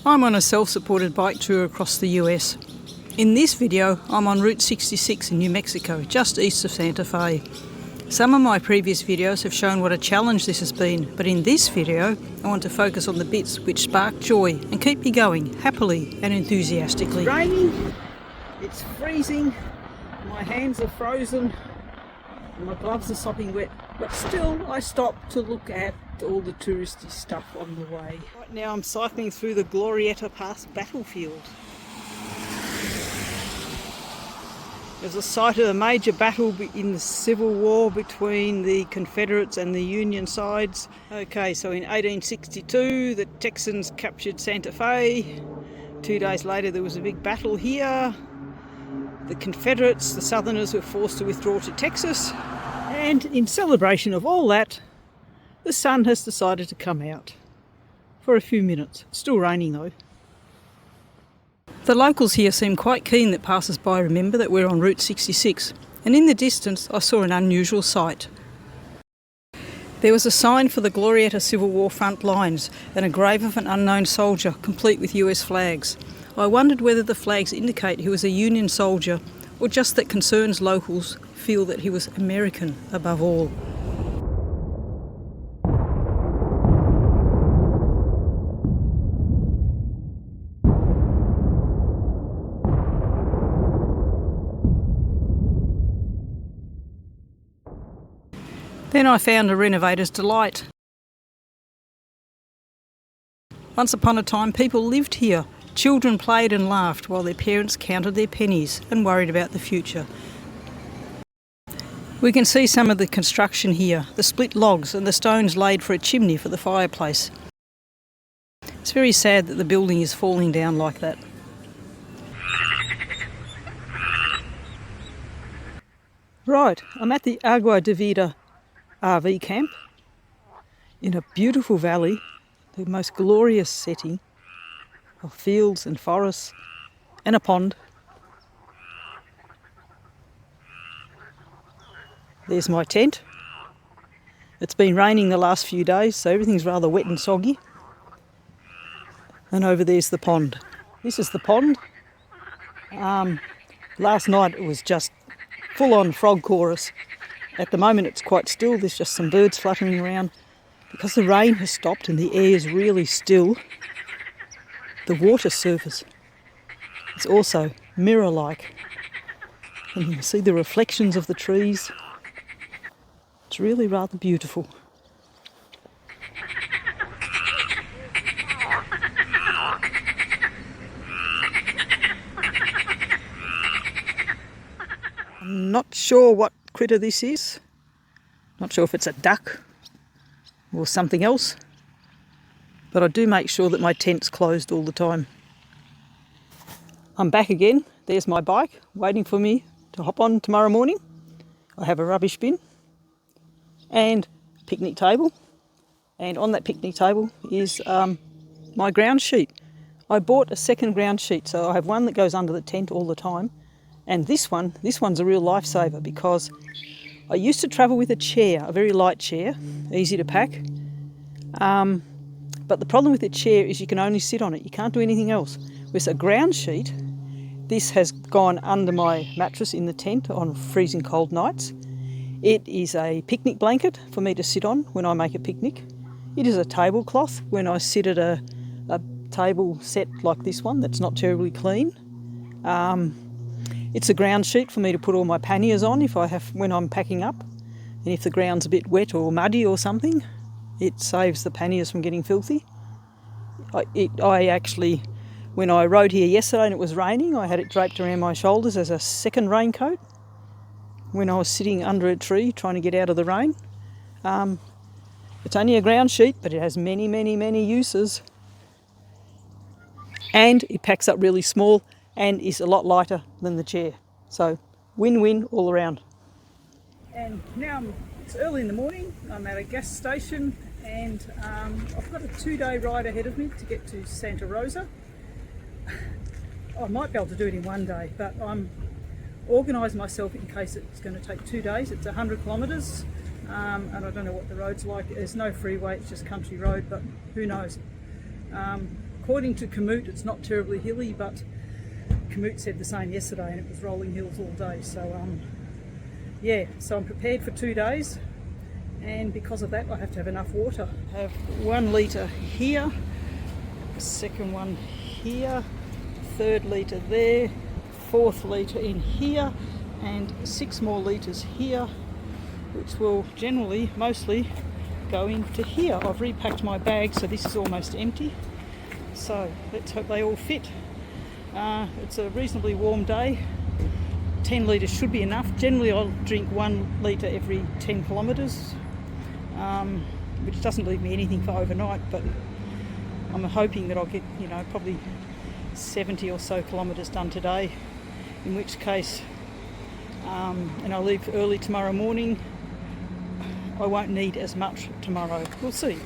I'm on a self-supported bike tour across the US. In this video, I'm on Route 66 in New Mexico, just east of Santa Fe. Some of my previous videos have shown what a challenge this has been, but in this video, I want to focus on the bits which spark joy and keep me going happily and enthusiastically. It's raining, it's freezing, my hands are frozen, and my gloves are sopping wet, but still I stopped to look at all the touristy stuff on the way. Right now I'm cycling through the Glorieta Pass battlefield. There's a site of a major battle in the Civil War between the Confederates and the Union sides. Okay, so in 1862 the Texans captured Santa Fe. 2 days later there was a big battle here. The Confederates, the Southerners, were forced to withdraw to Texas. And in celebration of all that, the sun has decided to come out for a few minutes. It's still raining though. The locals here seem quite keen that passers-by remember that we're on Route 66, and in the distance I saw an unusual sight. There was a sign for the Glorieta Civil War front lines and a grave of an unknown soldier, complete with US flags. I wondered whether the flags indicate he was a Union soldier or just that concerned locals feel that he was American above all. Then I found a renovator's delight. Once upon a time people lived here. Children played and laughed while their parents counted their pennies and worried about the future. We can see some of the construction here, the split logs and the stones laid for a chimney for the fireplace. It's very sad that the building is falling down like that. Right, I'm at the Agua de Vida RV camp in a beautiful valley, the most glorious setting of fields and forests and a pond. There's my tent. It's been raining the last few days, so everything's rather wet and soggy. And over there's the pond. This is the pond. Last night it was just full-on frog chorus. At the moment it's quite still, there's just some birds fluttering around. Because the rain has stopped and the air is really still, the water surface is also mirror-like. And you can see the reflections of the trees. It's really rather beautiful. I'm not sure what critter this is. Not sure if it's a duck or something else. But I do make sure that my tent's closed all the time. I'm back again. There's my bike waiting for me to hop on tomorrow morning. I have a rubbish bin and a picnic table. And on that picnic table is my ground sheet. I bought a second ground sheet, so I have one that goes under the tent all the time. And this one's a real lifesaver because I used to travel with a chair, a very light chair, easy to pack. But the problem with the chair is you can only sit on it. You can't do anything else. With a ground sheet, this has gone under my mattress in the tent on freezing cold nights. It is a picnic blanket for me to sit on when I make a picnic. It is a tablecloth when I sit at a table set like this one that's not terribly clean. It's a ground sheet for me to put all my panniers on when I'm packing up. And if the ground's a bit wet or muddy or something, it saves the panniers from getting filthy. I actually, when I rode here yesterday and it was raining, I had it draped around my shoulders as a second raincoat when I was sitting under a tree trying to get out of the rain. It's only a ground sheet, but it has many, many, many uses. And it packs up really small and is a lot lighter than the chair. So win-win all around. And now it's early in the morning, I'm at a gas station and I've got a 2-day ride ahead of me to get to Santa Rosa. I might be able to do it in 1 day, but I'm organised myself in case it's going to take 2 days. It's 100 kilometres and I don't know what the road's like. There's no freeway, it's just country road, but who knows. according to Komoot, it's not terribly hilly, but Komoot said the same yesterday, and it was rolling hills all day. So yeah, so I'm prepared for 2 days, and because of that I have to have enough water. I have 1 litre here, a second one here, 3rd litre there, 4th litre in here, and 6 more litres here, which will generally mostly go into here. I've repacked my bag, so this is almost empty, so let's hope they all fit. It's a reasonably warm day. 10 litres should be enough. Generally I'll drink 1 litre every 10 kilometres, which doesn't leave me anything for overnight, but I'm hoping that I'll get, you know, probably 70 or so kilometres done today, in which case, and I'll leave early tomorrow morning, I won't need as much tomorrow. We'll see.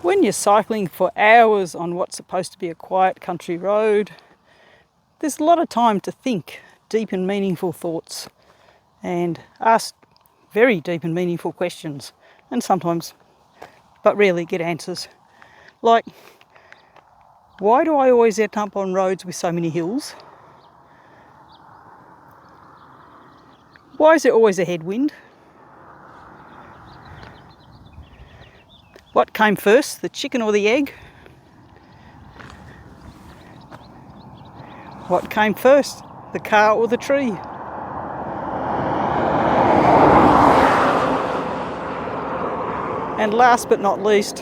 When you're cycling for hours on what's supposed to be a quiet country road, there's a lot of time to think deep and meaningful thoughts and ask very deep and meaningful questions, and sometimes, but rarely, get answers. Like, why do I always end up on roads with so many hills? Why is there always a headwind? What came first, the chicken or the egg? What came first, the car or the tree? And last but not least,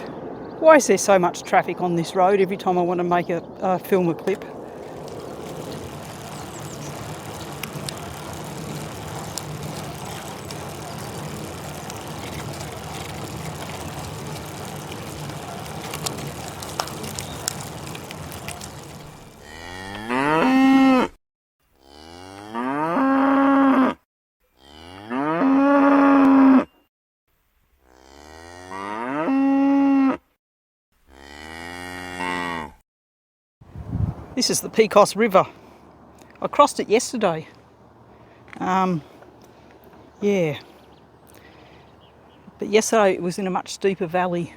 why is there so much traffic on this road every time I want to make film a clip? This is the Pecos River. I crossed it yesterday. Yeah. But yesterday it was in a much steeper valley.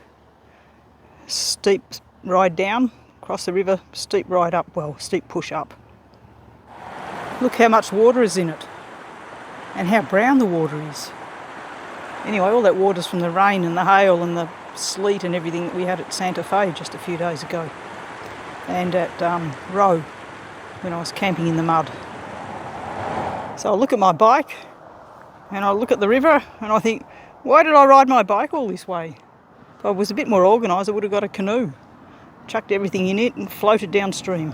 Steep ride down, across the river, steep ride up, well, steep push up. Look how much water is in it, and how brown the water is. Anyway, all that water's from the rain and the hail and the sleet and everything that we had at Santa Fe just a few days ago, and at Roe when I was camping in the mud. So I look at my bike and I look at the river and I think, why did I ride my bike all this way? If I was a bit more organised, I would have got a canoe, chucked everything in it and floated downstream.